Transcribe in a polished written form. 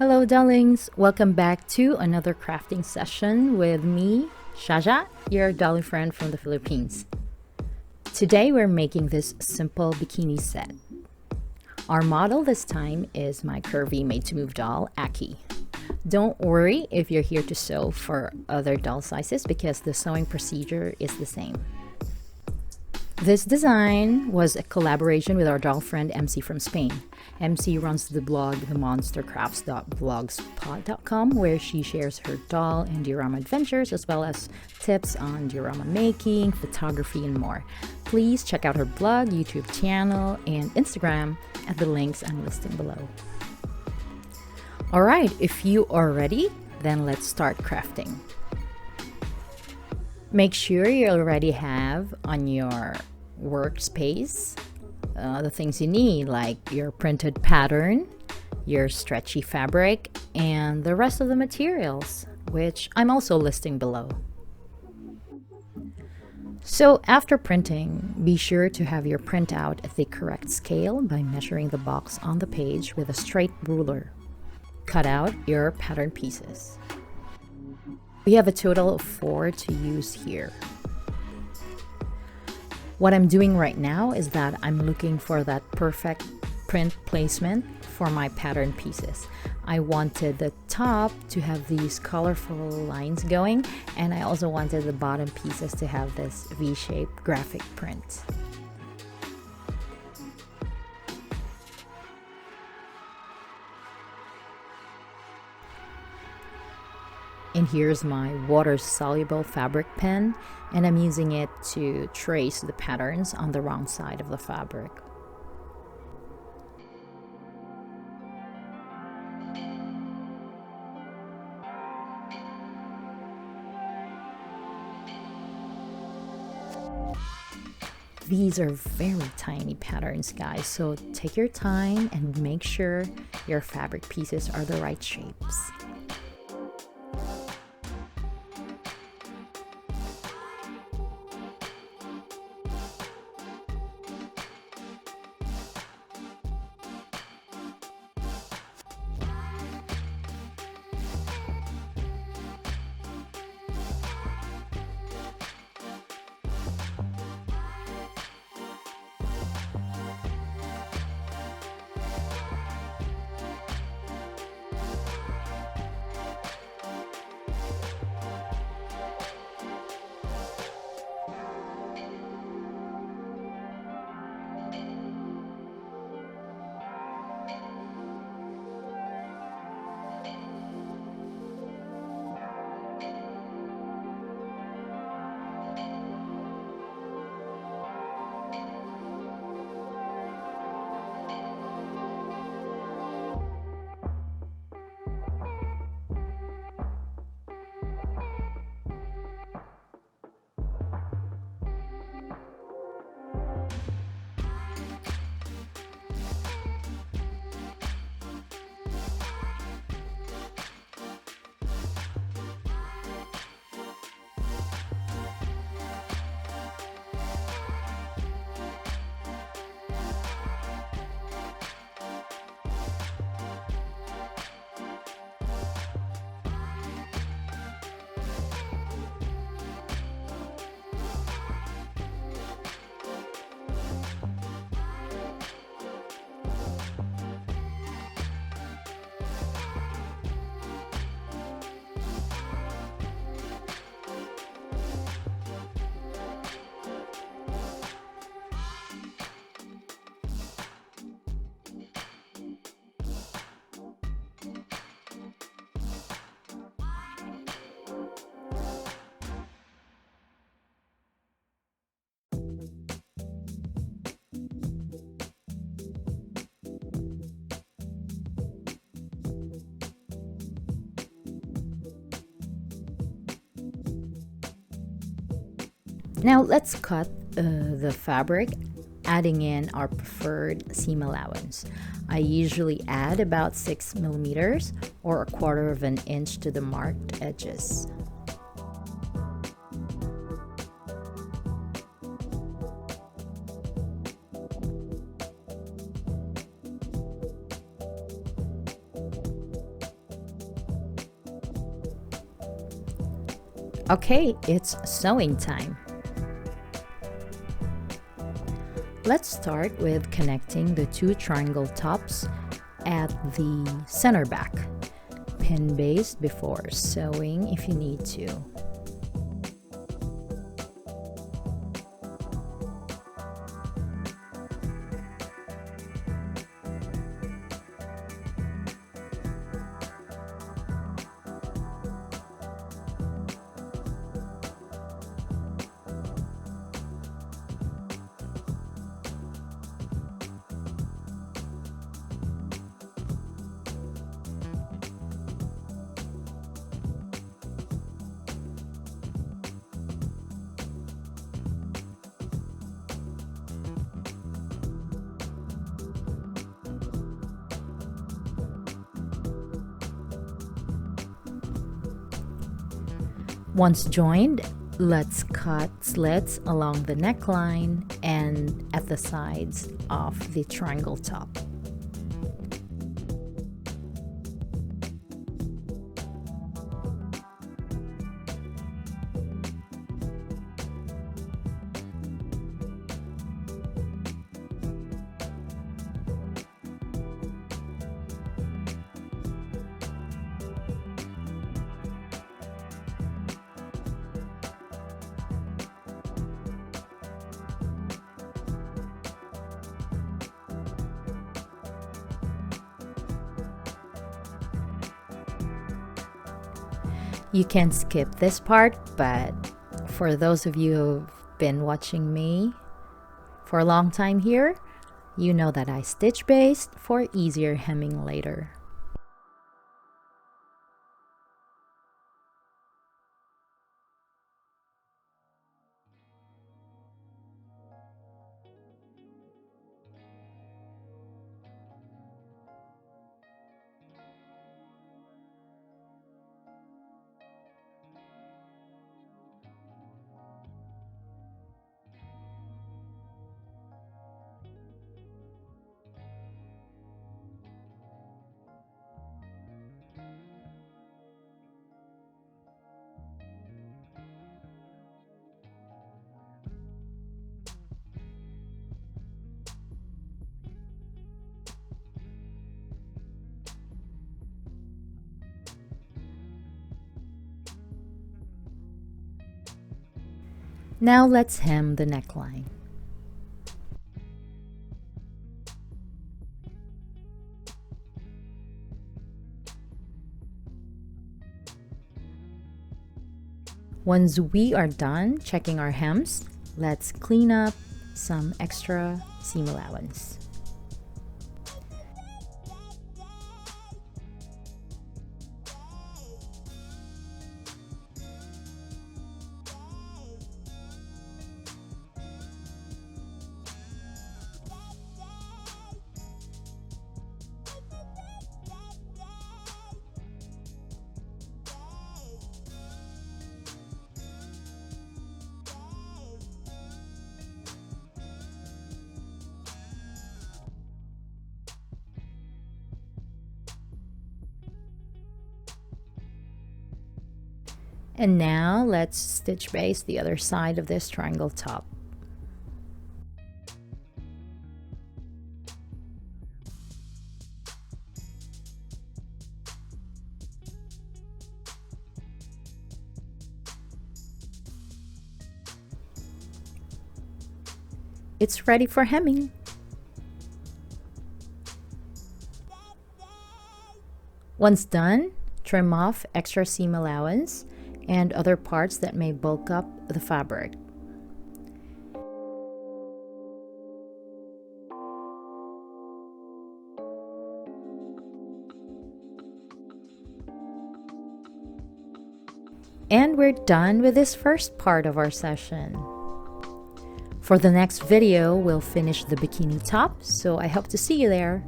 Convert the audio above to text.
Hello, darlings. Welcome back to another crafting session with me, Shaja, your dolly friend from the Philippines. Today, we're making this simple bikini set. Our model this time is my curvy made-to-move doll, Aki. Don't worry if you're here to sew for other doll sizes because the sewing procedure is the same. This design was a collaboration with our doll friend MC from Spain. MC runs the blog themonstercrafts.blogspot.com where she shares her doll and diorama adventures as well as tips on diorama making, photography, and more. Please check out her blog, YouTube channel, and Instagram at the links I'm listing below. Alright, if you are ready, then let's start crafting. Make sure you already have on your workspace the things you need, like your printed pattern, your stretchy fabric, and the rest of the materials, which I'm also listing below. So after printing, be sure to have your printout at the correct scale by measuring the box on the page with a straight ruler. Cut out your pattern pieces. We have a total of 4 to use here. What I'm doing right now is that I'm looking for that perfect print placement for my pattern pieces. I wanted the top to have these colorful lines going, and I also wanted the bottom pieces to have this V-shaped graphic print. And here's my water-soluble fabric pen, and I'm using it to trace the patterns on the wrong side of the fabric. These are very tiny patterns, guys, so take your time and make sure your fabric pieces are the right shapes. Now let's cut the fabric, adding in our preferred seam allowance. I usually add about 6 millimeters or 1/4 of an inch to the marked edges. Okay, it's sewing time. Let's start with connecting the two triangle tops at the center back. Pin base before sewing if you need to. Once joined, let's cut slits along the neckline and at the sides of the triangle top. You can skip this part, but for those of you who've been watching me for a long time here, you know that I stitch based for easier hemming later. Now let's hem the neckline. Once we are done checking our hems, let's clean up some extra seam allowance. And now let's stitch base the other side of this triangle top. It's ready for hemming. Once done, trim off extra seam allowance and other parts that may bulk up the fabric. And we're done with this first part of our session. For the next video, we'll finish the bikini top, so I hope to see you there.